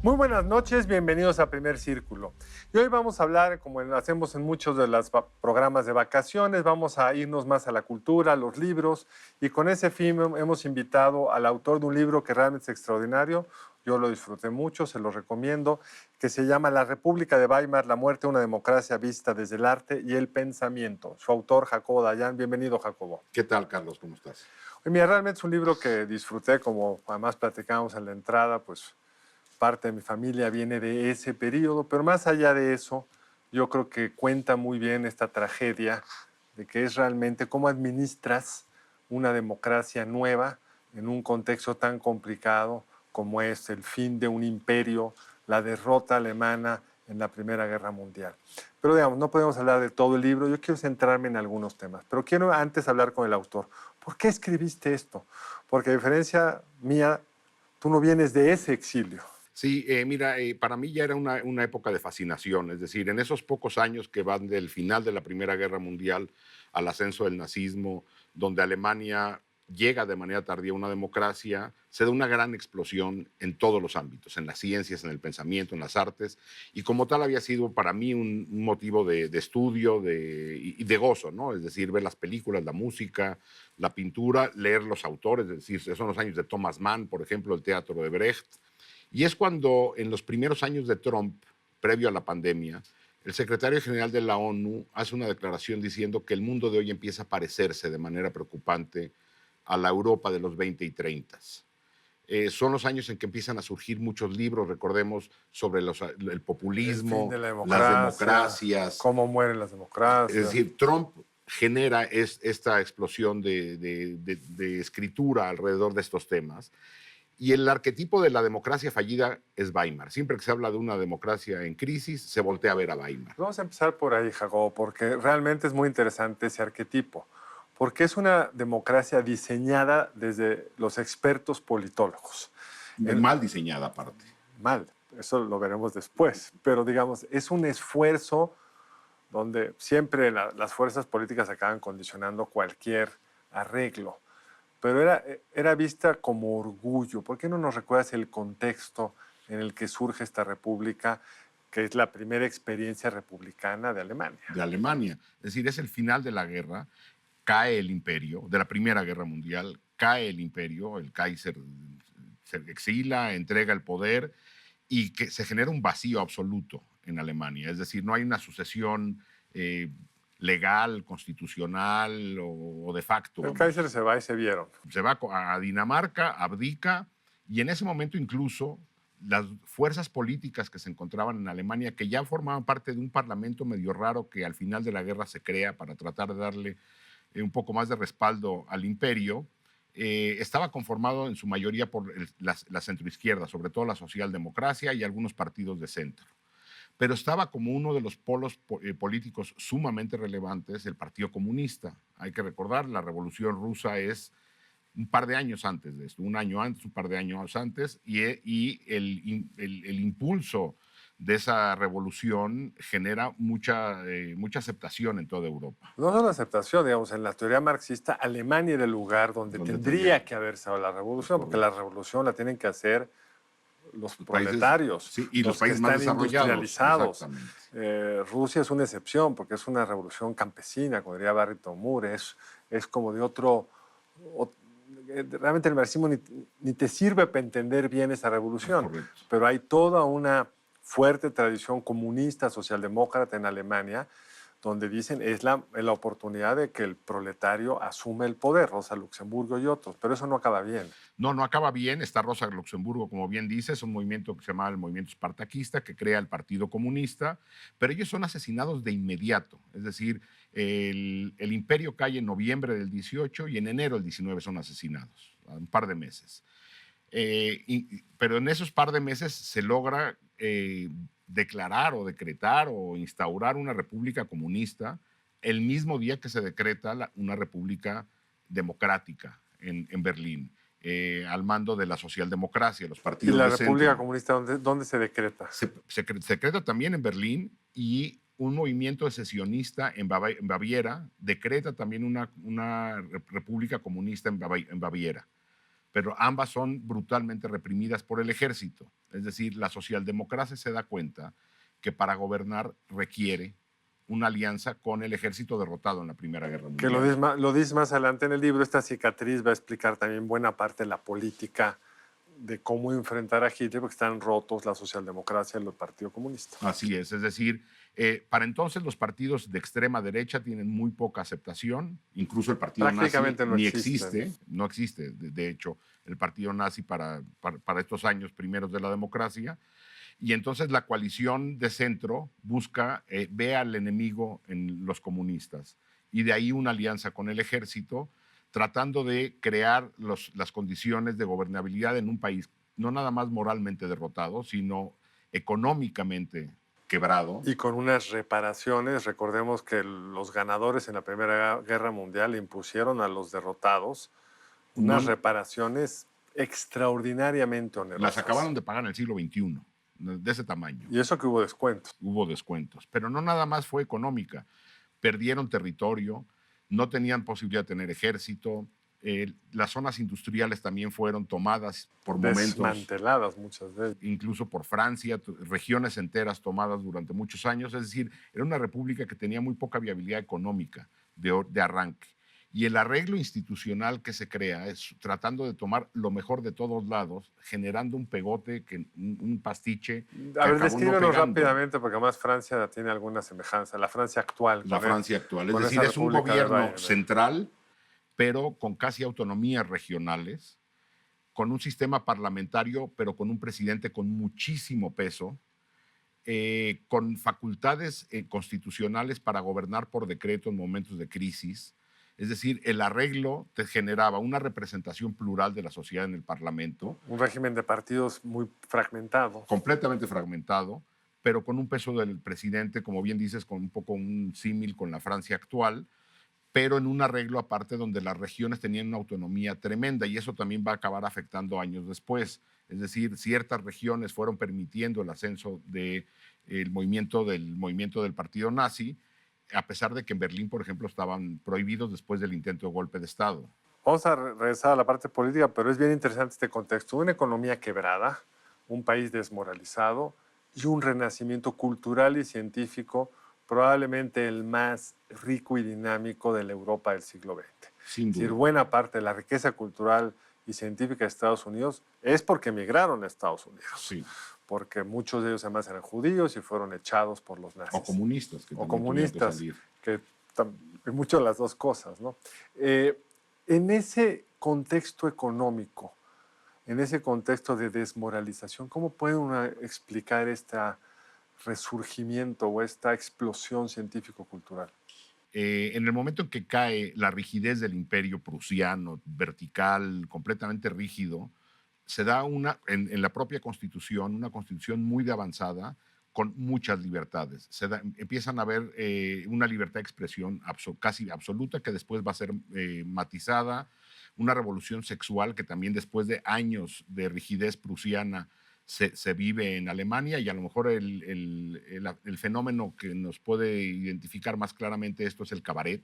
Muy buenas noches, bienvenidos a Primer Círculo. Y hoy vamos a hablar, como hacemos en muchos de los programas de vacaciones, vamos a irnos más a la cultura, a los libros, y con ese fin hemos invitado al autor de un libro que realmente es extraordinario, yo lo disfruté mucho, se lo recomiendo, que se llama La República de Weimar, la muerte de una democracia vista desde el arte y el pensamiento. Su autor, Jacobo Dayan. Bienvenido, Jacobo. ¿Qué tal, Carlos? ¿Cómo estás? Mira, realmente es un libro que disfruté, como además platicábamos en la entrada, pues parte de mi familia viene de ese periodo, pero más allá de eso, yo creo que cuenta muy bien esta tragedia de que es realmente cómo administras una democracia nueva en un contexto tan complicado como es el fin de un imperio, la derrota alemana en la Primera Guerra Mundial. Pero digamos, no podemos hablar de todo el libro, yo quiero centrarme en algunos temas, pero quiero antes hablar con el autor. ¿Por qué escribiste esto? Porque a diferencia mía, tú no vienes de ese exilio. Sí, mira, para mí ya era una época de fascinación, es decir, en esos pocos años que van del final de la Primera Guerra Mundial al ascenso del nazismo, donde Alemania llega de manera tardía a una democracia, se da una gran explosión en todos los ámbitos, en las ciencias, en el pensamiento, en las artes, y como tal había sido para mí un motivo de estudio y de gozo, ¿no? Es decir, ver las películas, la música, la pintura, leer los autores, es decir, son los años de Thomas Mann, por ejemplo, el teatro de Brecht. Y es cuando en los primeros años de Trump, previo a la pandemia, el secretario general de la ONU hace una declaración diciendo que el mundo de hoy empieza a parecerse de manera preocupante a la Europa de los 20 y 30. Son los años en que empiezan a surgir muchos libros, recordemos, sobre el populismo, El fin de la las democracia, democracias. cómo mueren las Es democracias. decir, Trump genera esta explosión de escritura alrededor de estos temas. Y el arquetipo de la democracia fallida es Weimar. Siempre que se habla de una democracia en crisis, se voltea a ver a Weimar. Vamos a empezar por ahí, Jacobo, porque realmente es muy interesante ese arquetipo, porque es una democracia diseñada desde los expertos politólogos. Mal diseñada aparte. Mal, eso lo veremos después, pero digamos, es un esfuerzo donde siempre las fuerzas políticas acaban condicionando cualquier arreglo, pero era vista como orgullo. ¿Por qué no nos recuerdas el contexto en el que surge esta república, que es la primera experiencia republicana de Alemania? De Alemania. Es decir, es el final de la guerra, cae el imperio, de la Primera Guerra Mundial, cae el imperio, el Kaiser se exila, entrega el poder y que se genera un vacío absoluto en Alemania. Es decir, no hay una sucesión legal, constitucional o de facto. El Kaiser se va y se vieron. Se va a Dinamarca, abdica, y en ese momento incluso las fuerzas políticas que se encontraban en Alemania, que ya formaban parte de un parlamento medio raro que al final de la guerra se crea para tratar de darle un poco más de respaldo al imperio, estaba conformado en su mayoría por la centroizquierda, sobre todo la socialdemocracia y algunos partidos de centro. Pero estaba como uno de los polos políticos sumamente relevantes el Partido Comunista. Hay que recordar, la Revolución Rusa es un par de años antes de esto, un año antes, un par de años antes, y el impulso de esa revolución genera mucha aceptación en toda Europa. No solo aceptación, digamos, en la teoría marxista, Alemania era el lugar donde tendría que haberse dado la revolución, porque la revolución la tienen que hacer los proletarios, sí, y los países que más están industrializados. Rusia es una excepción, porque es una revolución campesina, como diría Barrington Moore, es como de otro realmente el marxismo ni te sirve para entender bien esa revolución, pero hay toda una fuerte tradición comunista, socialdemócrata en Alemania, donde dicen es la oportunidad de que el proletario asume el poder, Rosa Luxemburgo y otros, pero eso no acaba bien. No acaba bien. Está Rosa Luxemburgo, como bien dice, es un movimiento que se llama el movimiento espartaquista, que crea el Partido Comunista, pero ellos son asesinados de inmediato. Es decir, el imperio cae en noviembre del 18 y en enero del 19 son asesinados, a un par de meses. Pero en esos par de meses se logra declarar o decretar o instaurar una república comunista el mismo día que se decreta una república democrática en Berlín, al mando de la socialdemocracia, los partidos de centro. ¿Y la república centro. comunista dónde se decreta? Se decreta también en Berlín, y un movimiento secesionista en Baviera decreta también una república comunista en Baviera. pero ambas son brutalmente reprimidas por el ejército. Es decir, la socialdemocracia se da cuenta que para gobernar requiere una alianza con el ejército derrotado en la Primera Guerra Que Mundial. lo dices más adelante en el libro, esta cicatriz va a explicar también buena parte de la política de cómo enfrentar a Hitler, porque están rotos la socialdemocracia y el Partido Comunista. Así es decir, para entonces los partidos de extrema derecha tienen muy poca aceptación, incluso el partido nazi Prácticamente no ni existen. existe, no existe, de hecho, el partido nazi para estos años primeros de la democracia. Y entonces la coalición de centro busca, ve al enemigo en los comunistas, y de ahí una alianza con el ejército, tratando de crear las condiciones de gobernabilidad en un país no nada más moralmente derrotado, sino económicamente quebrado. Y con unas reparaciones, recordemos que los ganadores en la Primera Guerra Mundial impusieron a los derrotados unas reparaciones extraordinariamente onerosas. Las acabaron de pagar en el siglo XXI, de ese tamaño. Y eso que hubo descuentos. Hubo descuentos, pero no nada más fue económica. Perdieron territorio, no tenían posibilidad de tener ejército, las zonas industriales también fueron tomadas por momentos. Desmanteladas muchas veces. Incluso por Francia, regiones enteras tomadas durante muchos años. Es decir, era una república que tenía muy poca viabilidad económica de arranque. Y el arreglo institucional que se crea es tratando de tomar lo mejor de todos lados, generando un pegote, un pastiche. A ver, descríbenos rápidamente, porque además Francia tiene alguna semejanza. La Francia actual. La Francia actual. Es decir, es un gobierno central, pero con casi autonomías regionales, con un sistema parlamentario, pero con un presidente con muchísimo peso, con facultades constitucionales para gobernar por decreto en momentos de crisis. Es decir, el arreglo te generaba una representación plural de la sociedad en el Parlamento. Un régimen de partidos muy fragmentado. Completamente fragmentado, pero con un peso del presidente, como bien dices, con un poco un símil con la Francia actual, pero en un arreglo aparte donde las regiones tenían una autonomía tremenda, y eso también va a acabar afectando años después. Es decir, ciertas regiones fueron permitiendo el ascenso del movimiento del partido nazi, a pesar de que en Berlín, por ejemplo, estaban prohibidos después del intento de golpe de Estado. Vamos a regresar a la parte política, pero es bien interesante este contexto. Una economía quebrada, un país desmoralizado y un renacimiento cultural y científico probablemente el más rico y dinámico de la Europa del siglo XX. Sin duda. Es decir, buena parte de la riqueza cultural y científica de Estados Unidos es porque emigraron a Estados Unidos. Sí. Porque muchos de ellos además eran judíos y fueron echados por los nazis. O comunistas. O comunistas, que mucho de las dos cosas, ¿no? En ese contexto económico, en ese contexto de desmoralización, ¿cómo puede uno explicar este resurgimiento o esta explosión científico-cultural? En el momento en que cae la rigidez del imperio prusiano, vertical, completamente rígido, se da en la propia constitución, una constitución muy de avanzada, con muchas libertades. Empiezan a haber una libertad de expresión casi absoluta, que después va a ser matizada, una revolución sexual que también después de años de rigidez prusiana se vive en Alemania, y a lo mejor el fenómeno que nos puede identificar más claramente esto es el cabaret,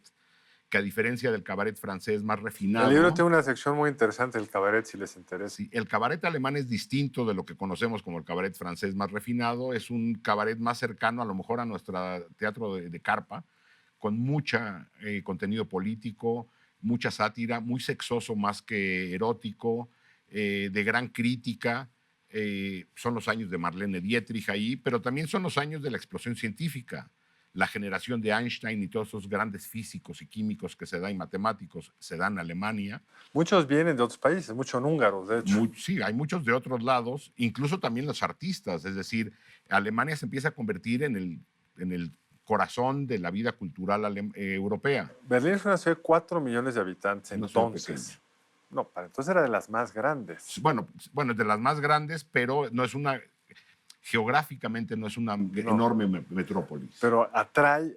que a diferencia del cabaret francés más refinado... El libro tiene una sección muy interesante del cabaret, si les interesa. Sí, el cabaret alemán es distinto de lo que conocemos como el cabaret francés más refinado. Es un cabaret más cercano a lo mejor a nuestro teatro de carpa, con mucho contenido político, mucha sátira, muy sexoso más que erótico, de gran crítica. Son los años de Marlene Dietrich ahí, pero también son los años de la explosión científica. La generación de Einstein y todos esos grandes físicos y químicos que se dan y matemáticos se dan en Alemania. Muchos vienen de otros países, muchos húngaros, de hecho. Sí, hay muchos de otros lados, incluso también los artistas. Es decir, Alemania se empieza a convertir en el corazón de la vida cultural europea. Berlín es una ciudad de 4 millones de habitantes entonces. No, para entonces era de las más grandes. Bueno, es de las más grandes, pero no es una... Geográficamente no es una enorme metrópolis. Pero atrae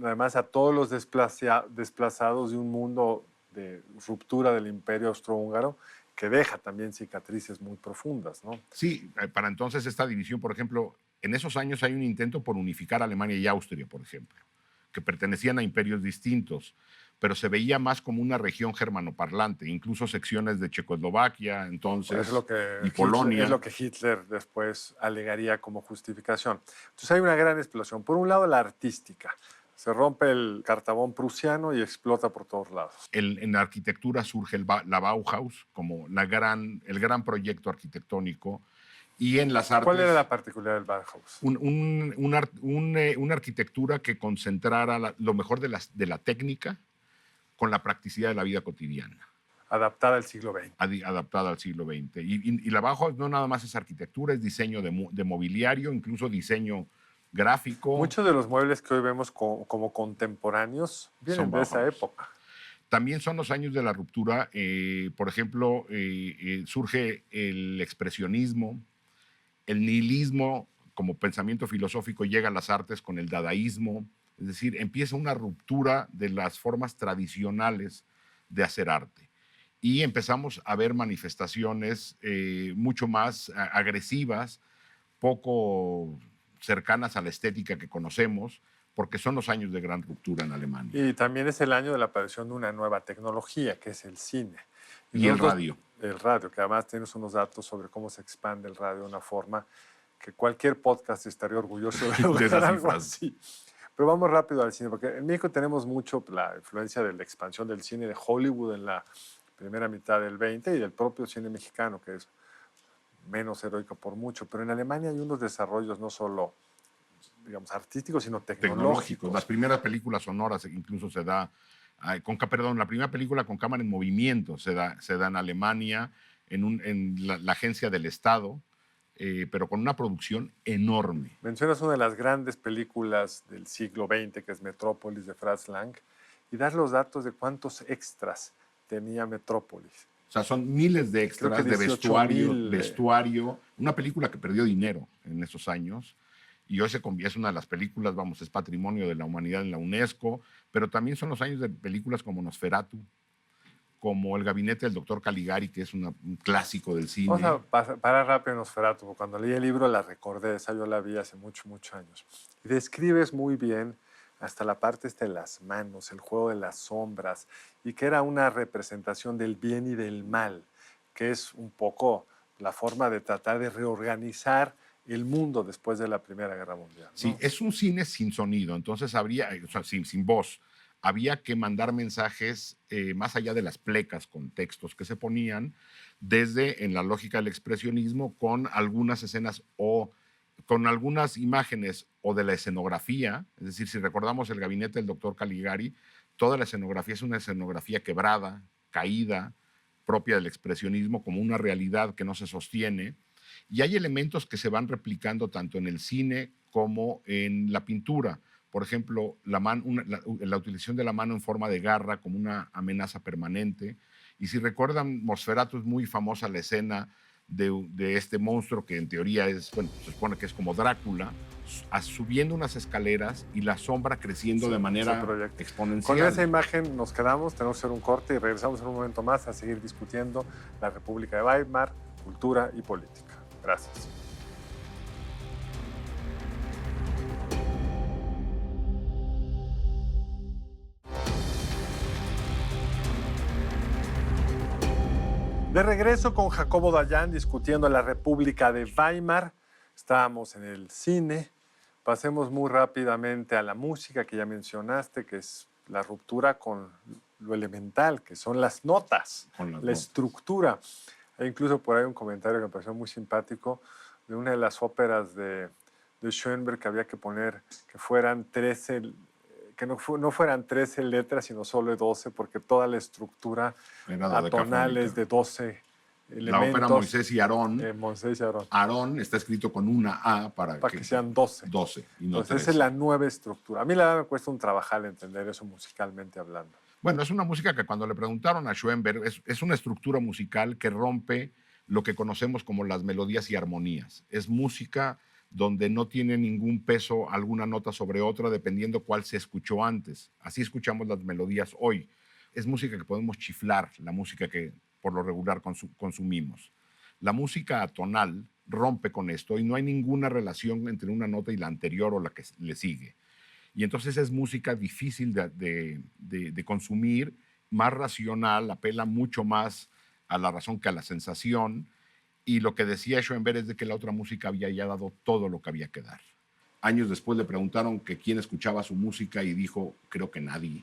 además a todos los desplazados de un mundo de ruptura del imperio austrohúngaro que deja también cicatrices muy profundas, ¿no? Sí, para entonces esta división, por ejemplo, en esos años hay un intento por unificar Alemania y Austria, por ejemplo, que pertenecían a imperios distintos. pero se veía más como una región germanoparlante, incluso secciones de Checoslovaquia, entonces, y Polonia. Es lo que Hitler después alegaría como justificación. Entonces hay una gran explosión. Por un lado, la artística. Se rompe el cartabón prusiano y explota por todos lados. En la arquitectura surge la Bauhaus como el gran proyecto arquitectónico. Y en las artes. ¿Cuál era la particularidad del Bauhaus? Una arquitectura que concentrara lo mejor de la técnica con la practicidad de la vida cotidiana. Adaptada al siglo XX. Adaptada al siglo XX. Y la Bauhaus no nada más es arquitectura, es diseño de mobiliario, incluso diseño gráfico. Muchos de los muebles que hoy vemos como contemporáneos vienen de esa época. También son los años de la ruptura. Por ejemplo, surge el expresionismo, el nihilismo como pensamiento filosófico llega a las artes con el dadaísmo. Es decir, empieza una ruptura de las formas tradicionales de hacer arte. Y empezamos a ver manifestaciones mucho más agresivas, poco cercanas a la estética que conocemos, porque son los años de gran ruptura en Alemania. Y también es el año de la aparición de una nueva tecnología, que es el cine. Y el radio. El radio, que además tienes unos datos sobre cómo se expande el radio de una forma que cualquier podcast estaría orgulloso de lograr algo así. Pero vamos rápido al cine, porque en México tenemos mucho la influencia de la expansión del cine de Hollywood en la primera mitad del 20 y del propio cine mexicano, que es menos heroico por mucho. Pero en Alemania hay unos desarrollos no solo, digamos, artísticos, sino tecnológicos. Las primeras películas sonoras incluso se da, la primera película con cámara en movimiento se da en Alemania, en la agencia del Estado, pero con una producción enorme. Mencionas una de las grandes películas del siglo XX, que es Metrópolis, de Fritz Lang, y das los datos de cuántos extras tenía Metrópolis. O sea, son miles de extras de vestuario. Una película que perdió dinero en esos años. Y hoy es una de las películas, es patrimonio de la humanidad en la UNESCO. Pero también son los años de películas como Nosferatu, como El gabinete del doctor Caligari, que es un clásico del cine. Vamos a parar rápido en Nosferatu, porque cuando leí el libro la recordé, esa yo la vi hace muchos años. Y describes muy bien hasta la parte de las manos, el juego de las sombras, y que era una representación del bien y del mal, que es un poco la forma de tratar de reorganizar el mundo después de la Primera Guerra Mundial, ¿no? Sí, es un cine sin sonido, entonces sin voz. Había que mandar mensajes más allá de las plecas con textos que se ponían, desde en la lógica del expresionismo, con algunas escenas o con algunas imágenes o de la escenografía. Es decir, si recordamos El gabinete del doctor Caligari, toda la escenografía es una escenografía quebrada, caída, propia del expresionismo, como una realidad que no se sostiene. Y hay elementos que se van replicando tanto en el cine como en la pintura. Por ejemplo, la utilización de la mano en forma de garra como una amenaza permanente. Y si recuerdan, Nosferatu es muy famosa la escena de este monstruo que en teoría se supone que es como Drácula, subiendo unas escaleras y la sombra creciendo de manera exponencial. Con esa imagen nos quedamos, tenemos que hacer un corte y regresamos en un momento más a seguir discutiendo la República de Weimar, cultura y política. Gracias. De regreso con Jacobo Dayan discutiendo la República de Weimar. Estábamos en el cine. Pasemos muy rápidamente a la música que ya mencionaste, que es la ruptura con lo elemental, que son las notas, la estructura. E incluso por ahí un comentario que me pareció muy simpático de una de las óperas de Schoenberg, que había que poner que fueran 13... que no fueran 13 letras, sino solo 12, porque toda la estructura atonal es de 12 elementos. La ópera Moisés y Aarón. Moisés y Aarón. Aarón está escrito con una A para que sean 12. 12 y no Entonces 13. esa es la nueva estructura. A mí la verdad me cuesta un trabajar entender eso musicalmente hablando. Bueno, es una música que cuando le preguntaron a Schoenberg, es una estructura musical que rompe lo que conocemos como las melodías y armonías. Es música donde no tiene ningún peso alguna nota sobre otra, dependiendo cuál se escuchó antes. Así escuchamos las melodías hoy. Es música que podemos chiflar, la música que por lo regular consumimos. La música atonal rompe con esto y no hay ninguna relación entre una nota y la anterior o la que le sigue. Y entonces es música difícil de consumir, más racional, apela mucho más a la razón que a la sensación. Y lo que decía Schoenberg es de que la otra música había ya dado todo lo que había que dar. Años después le preguntaron que quién escuchaba su música y dijo, creo que nadie.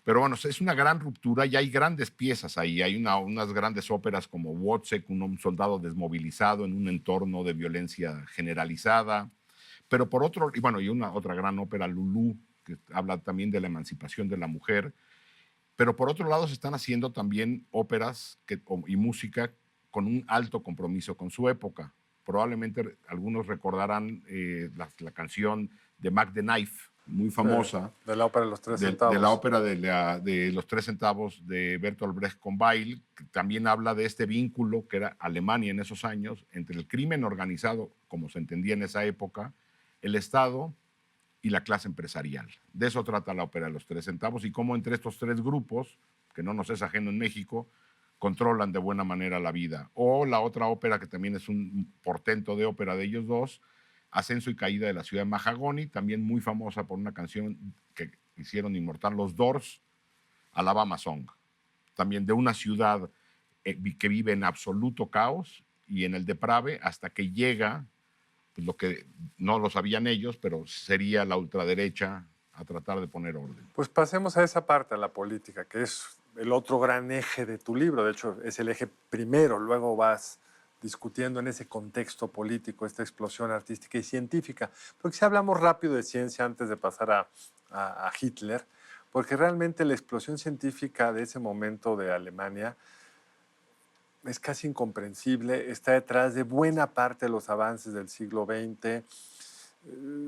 Pero bueno, es una gran ruptura y hay grandes piezas ahí. Hay unas grandes óperas como Wozzeck, un soldado desmovilizado en un entorno de violencia generalizada. Pero por otro, y bueno, y otra gran ópera, Lulú, que habla también de la emancipación de la mujer. Pero por otro lado se están haciendo también óperas y música con un alto compromiso con su época. Probablemente algunos recordarán la canción de Mac the Knife, muy famosa. De la ópera de los tres centavos. De la ópera de los 3 centavos de Bertolt Brecht con Weill, que también habla de este vínculo que era Alemania en esos años, entre el crimen organizado, como se entendía en esa época, el Estado y la clase empresarial. De eso trata la ópera de los 3 centavos y cómo entre estos 3 grupos, que no nos es ajeno en México, controlan de buena manera la vida. O la otra ópera que también es un portento de ópera de ellos dos, Ascenso y Caída de la Ciudad de Mahagoni, también muy famosa por una canción que hicieron inmortal los Doors, Alabama Song. También de una ciudad que vive en absoluto caos y en el deprave hasta que llega lo que no lo sabían ellos, pero sería la ultraderecha a tratar de poner orden. Pues pasemos a esa parte, a la política, que es el otro gran eje de tu libro. De hecho, es el eje primero, luego vas discutiendo en ese contexto político, esta explosión artística y científica. Porque si hablamos rápido de ciencia antes de pasar a Hitler, porque realmente la explosión científica de ese momento de Alemania es casi incomprensible, está detrás de buena parte de los avances del siglo XX.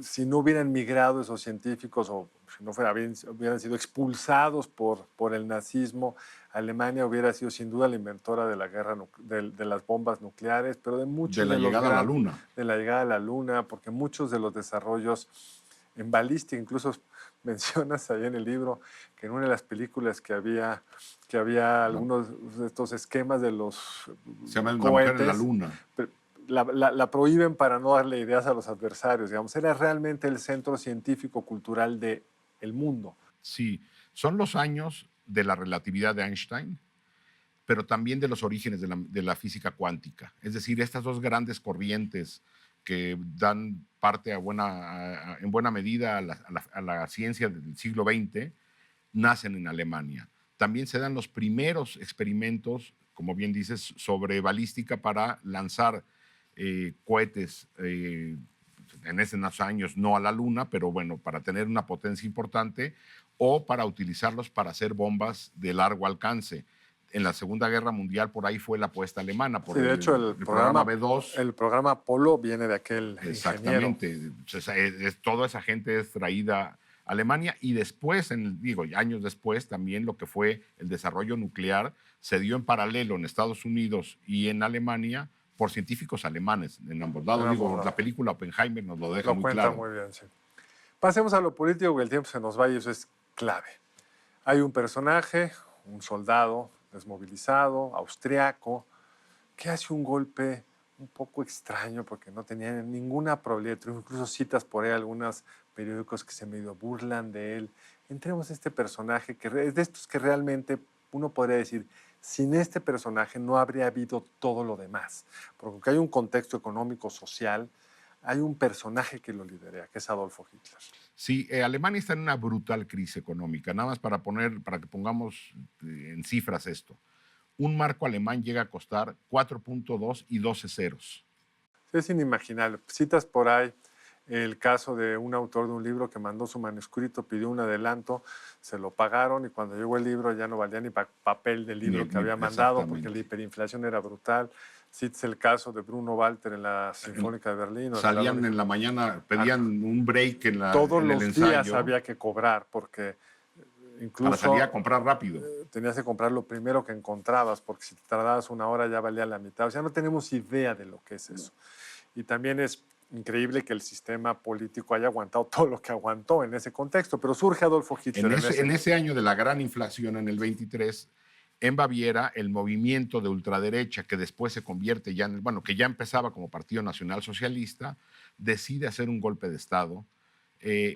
Si no hubieran migrado esos científicos o si no hubieran sido expulsados por el nazismo, Alemania hubiera sido sin duda la inventora de la guerra de las bombas nucleares, pero de muchos de la llegada a la luna. De la llegada a la luna, porque muchos de los desarrollos en balística, incluso mencionas ahí en el libro que en una de las películas que había algunos de estos esquemas de los se llama cohetes, La mujer en la luna. La prohíben para no darle ideas a los adversarios, digamos. Era realmente el centro científico-cultural del mundo. Sí, son los años de la relatividad de Einstein, pero también de los orígenes de la física cuántica. Es decir, estas dos grandes corrientes que dan parte en buena medida a la ciencia del siglo XX, nacen en Alemania. También se dan los primeros experimentos, como bien dices, sobre balística para lanzar cohetes en esos años, no a la Luna, pero bueno, para tener una potencia importante o para utilizarlos para hacer bombas de largo alcance. En la Segunda Guerra Mundial por ahí fue la apuesta alemana. Por sí, de hecho, el programa B2. El programa Apolo viene de aquel Exactamente. ingeniero. Toda esa gente es traída a Alemania y después, años después, también lo que fue el desarrollo nuclear se dio en paralelo en Estados Unidos y en Alemania por científicos alemanes en ambos lados. La película Oppenheimer nos lo deja muy claro. Lo cuenta muy bien, sí. Pasemos a lo político, que el tiempo se nos va y eso es clave. Hay un personaje, un soldado desmovilizado, austriaco, que hace un golpe un poco extraño porque no tenía ninguna probabilidad. Incluso citas por ahí algunos periódicos que se medio burlan de él. Entremos a este personaje que es de estos que realmente uno podría decir, sin este personaje no habría habido todo lo demás. Porque aunque hay un contexto económico, social, hay un personaje que lo lidera, que es Adolfo Hitler. Sí, Alemania está en una brutal crisis económica. Nada más para que pongamos en cifras esto. Un marco alemán llega a costar 4.2 y 12 ceros. Es inimaginable. Citas por ahí el caso de un autor de un libro que mandó su manuscrito, pidió un adelanto, se lo pagaron y cuando llegó el libro ya no valía ni papel del libro que había mandado porque la hiperinflación era brutal. Citas el caso de Bruno Walter en la Sinfónica de Berlín. Salían en la mañana, pedían un break en el ensayo. Todos los días había que cobrar porque incluso... Para salir a comprar rápido. Tenías que comprar lo primero que encontrabas porque si te tardabas una hora ya valía la mitad. O sea, no tenemos idea de lo que es eso. Y también es increíble que el sistema político haya aguantado todo lo que aguantó en ese contexto, pero surge Adolfo Hitler. En ese año de la gran inflación, en el 23, en Baviera, el movimiento de ultraderecha, que después se convierte ya que ya empezaba como Partido Nacional Socialista, decide hacer un golpe de Estado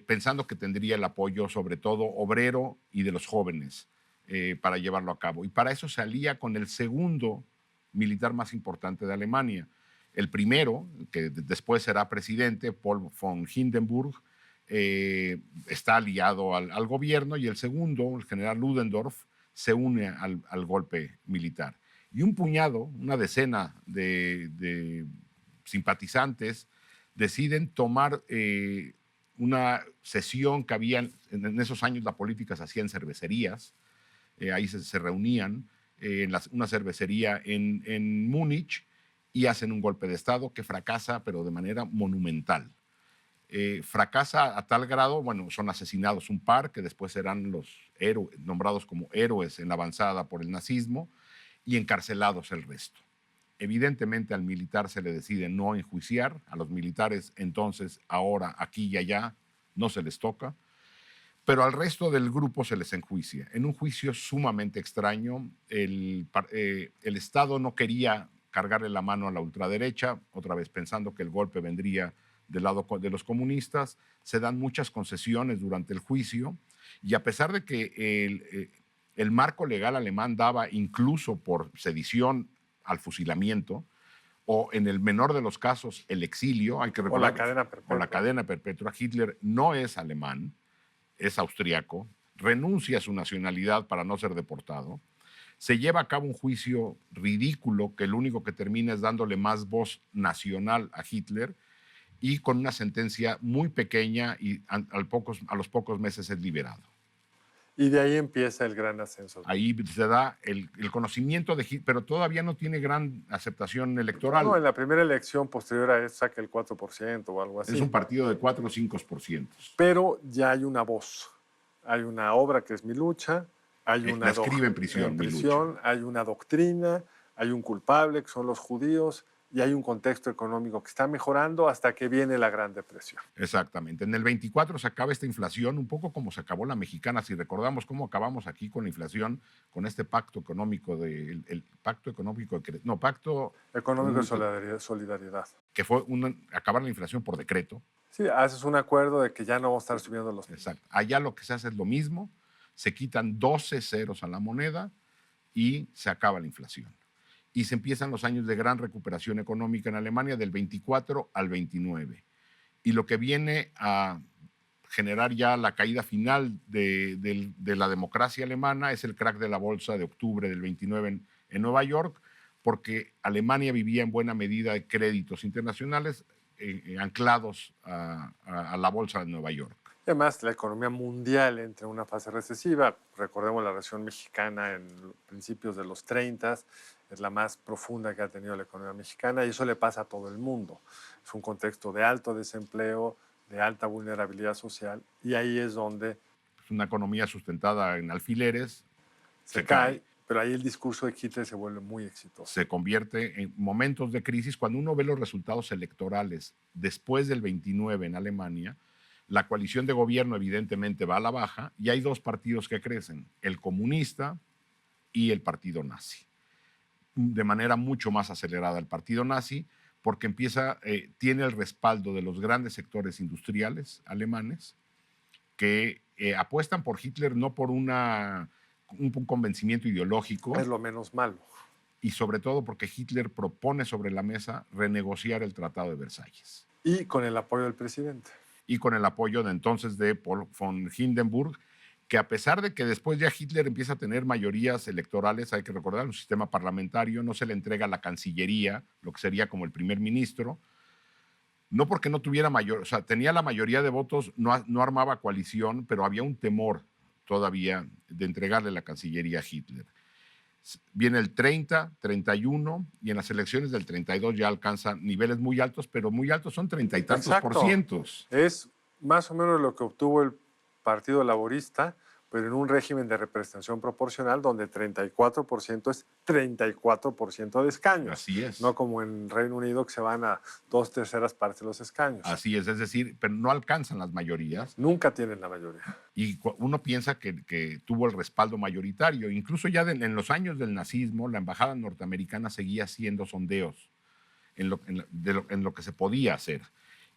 pensando que tendría el apoyo sobre todo obrero y de los jóvenes para llevarlo a cabo. Y para eso se alía con el segundo militar más importante de Alemania. El primero, que después será presidente, Paul von Hindenburg, está aliado al gobierno, y el segundo, el general Ludendorff, se une al golpe militar. Y un puñado, una decena de simpatizantes deciden tomar una sesión que había en esos años. La política se hacía en cervecerías, ahí se reunían en una cervecería en Múnich, y hacen un golpe de Estado que fracasa, pero de manera monumental. Fracasa a tal grado, bueno, son asesinados un par, que después serán nombrados como héroes en la avanzada por el nazismo, y encarcelados el resto. Evidentemente al militar se le decide no enjuiciar, a los militares entonces, ahora, aquí y allá, no se les toca, pero al resto del grupo se les enjuicia. En un juicio sumamente extraño, el Estado no quería cargarle la mano a la ultraderecha, otra vez pensando que el golpe vendría del lado de los comunistas. Se dan muchas concesiones durante el juicio, y a pesar de que el marco legal alemán daba incluso por sedición al fusilamiento, o en el menor de los casos el exilio, hay que recordar, o la cadena perpetua. O la cadena perpetua. Hitler no es alemán, es austriaco, renuncia a su nacionalidad para no ser deportado. Se lleva a cabo un juicio ridículo que lo único que termina es dándole más voz nacional a Hitler, y con una sentencia muy pequeña, y a los pocos meses es liberado. Y de ahí empieza el gran ascenso. Ahí se da el conocimiento de Hitler, pero todavía no tiene gran aceptación electoral. No, en la primera elección posterior a eso saca el 4% o algo así. Es un partido de 4 o 5%. Pero ya hay una voz. Hay una obra que es Mi Lucha, hay una la escribe en prisión, Mi Lucha. Hay una doctrina, hay un culpable que son los judíos, y hay un contexto económico que está mejorando hasta que viene la Gran Depresión. Exactamente. En el 24 se acaba esta inflación, un poco como se acabó la mexicana. Si recordamos cómo acabamos aquí con la inflación, con este pacto económico pacto económico de solidaridad. Que fue acabar la inflación por decreto. Sí, haces un acuerdo de que ya no vamos a estar subiendo los precios. Exacto. Allá lo que se hace es lo mismo, se quitan 12 ceros a la moneda y se acaba la inflación. Y se empiezan los años de gran recuperación económica en Alemania, del 24 al 29. Y lo que viene a generar ya la caída final de la democracia alemana es el crack de la bolsa de octubre del 29 en Nueva York, porque Alemania vivía en buena medida de créditos internacionales anclados a la bolsa de Nueva York. Además, la economía mundial entra en una fase recesiva. Recordemos la recesión mexicana en principios de los 30, es la más profunda que ha tenido la economía mexicana, y eso le pasa a todo el mundo. Es un contexto de alto desempleo, de alta vulnerabilidad social, y ahí es donde es una economía sustentada en alfileres, se cae. Pero ahí el discurso de Hitler se vuelve muy exitoso. Se convierte en momentos de crisis. Cuando uno ve los resultados electorales después del 29 en Alemania, la coalición de gobierno evidentemente va a la baja, y hay dos partidos que crecen, el comunista y el partido nazi. De manera mucho más acelerada el partido nazi, porque tiene el respaldo de los grandes sectores industriales alemanes, que apuestan por Hitler no por un convencimiento ideológico. Es lo menos malo. Y sobre todo porque Hitler propone sobre la mesa renegociar el Tratado de Versalles. Y con el apoyo del presidente. Y con el apoyo de entonces de Paul von Hindenburg, que a pesar de que después ya Hitler empieza a tener mayorías electorales, hay que recordar, un sistema parlamentario, no se le entrega la Cancillería, lo que sería como el primer ministro, no porque no tuviera tenía la mayoría de votos, no armaba coalición, pero había un temor todavía de entregarle la Cancillería a Hitler. Viene el 30, 31, y en las elecciones del 32 ya alcanza niveles muy altos, pero muy altos son 30 y tantos %. Es más o menos lo que obtuvo el Partido Laborista, pero en un régimen de representación proporcional donde 34% es 34% de escaños. Así es. No como en Reino Unido, que se van a 2/3 partes de los escaños. Así es decir, pero no alcanzan las mayorías. Nunca tienen la mayoría. Y uno piensa que tuvo el respaldo mayoritario. Incluso ya en los años del nazismo, la embajada norteamericana seguía haciendo sondeos en lo que se podía hacer.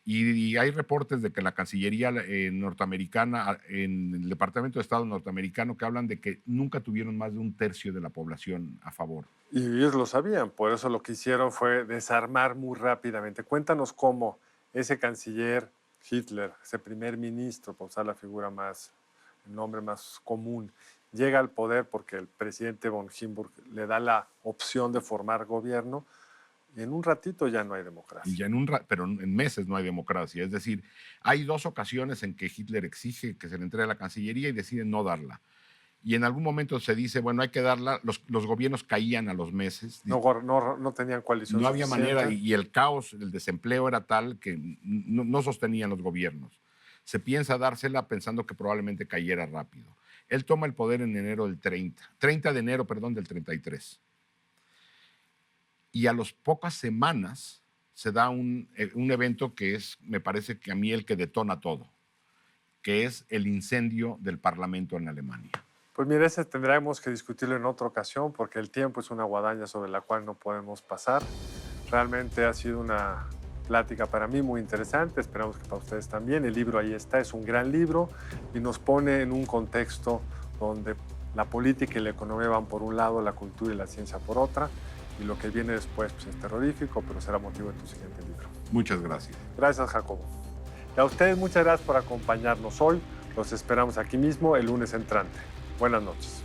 Y hay reportes de que la Cancillería norteamericana, en el Departamento de Estado norteamericano, que hablan de que nunca tuvieron más de un tercio de la población a favor. Y ellos lo sabían, por eso lo que hicieron fue desarmar muy rápidamente. Cuéntanos cómo ese canciller Hitler, ese primer ministro, por usar la figura más, el nombre más común, llega al poder porque el presidente von Hindenburg le da la opción de formar gobierno y en un ratito ya no hay democracia. Y ya pero en meses no hay democracia. Es decir, hay 2 ocasiones en que Hitler exige que se le entregue a la Cancillería y decide no darla. Y en algún momento se dice, bueno, hay que darla. Los gobiernos caían a los meses. No tenían coalición No había suficiente. manera y el caos, el desempleo era tal que no sostenían los gobiernos. Se piensa dársela pensando que probablemente cayera rápido. Él toma el poder en enero del 30 de enero, perdón, del 33. Y a las pocas semanas se da un evento que es, me parece que a mí el que detona todo, que es el incendio del Parlamento en Alemania. Pues mira, ese tendremos que discutirlo en otra ocasión porque el tiempo es una guadaña sobre la cual no podemos pasar. Realmente ha sido una plática para mí muy interesante, esperamos que para ustedes también. El libro ahí está, es un gran libro y nos pone en un contexto donde la política y la economía van por un lado, la cultura y la ciencia por otra, y lo que viene después pues, es terrorífico, pero será motivo de tu siguiente libro. Muchas gracias. Gracias, Jacobo. Y a ustedes muchas gracias por acompañarnos hoy. Los esperamos aquí mismo el lunes entrante. Buenas noches.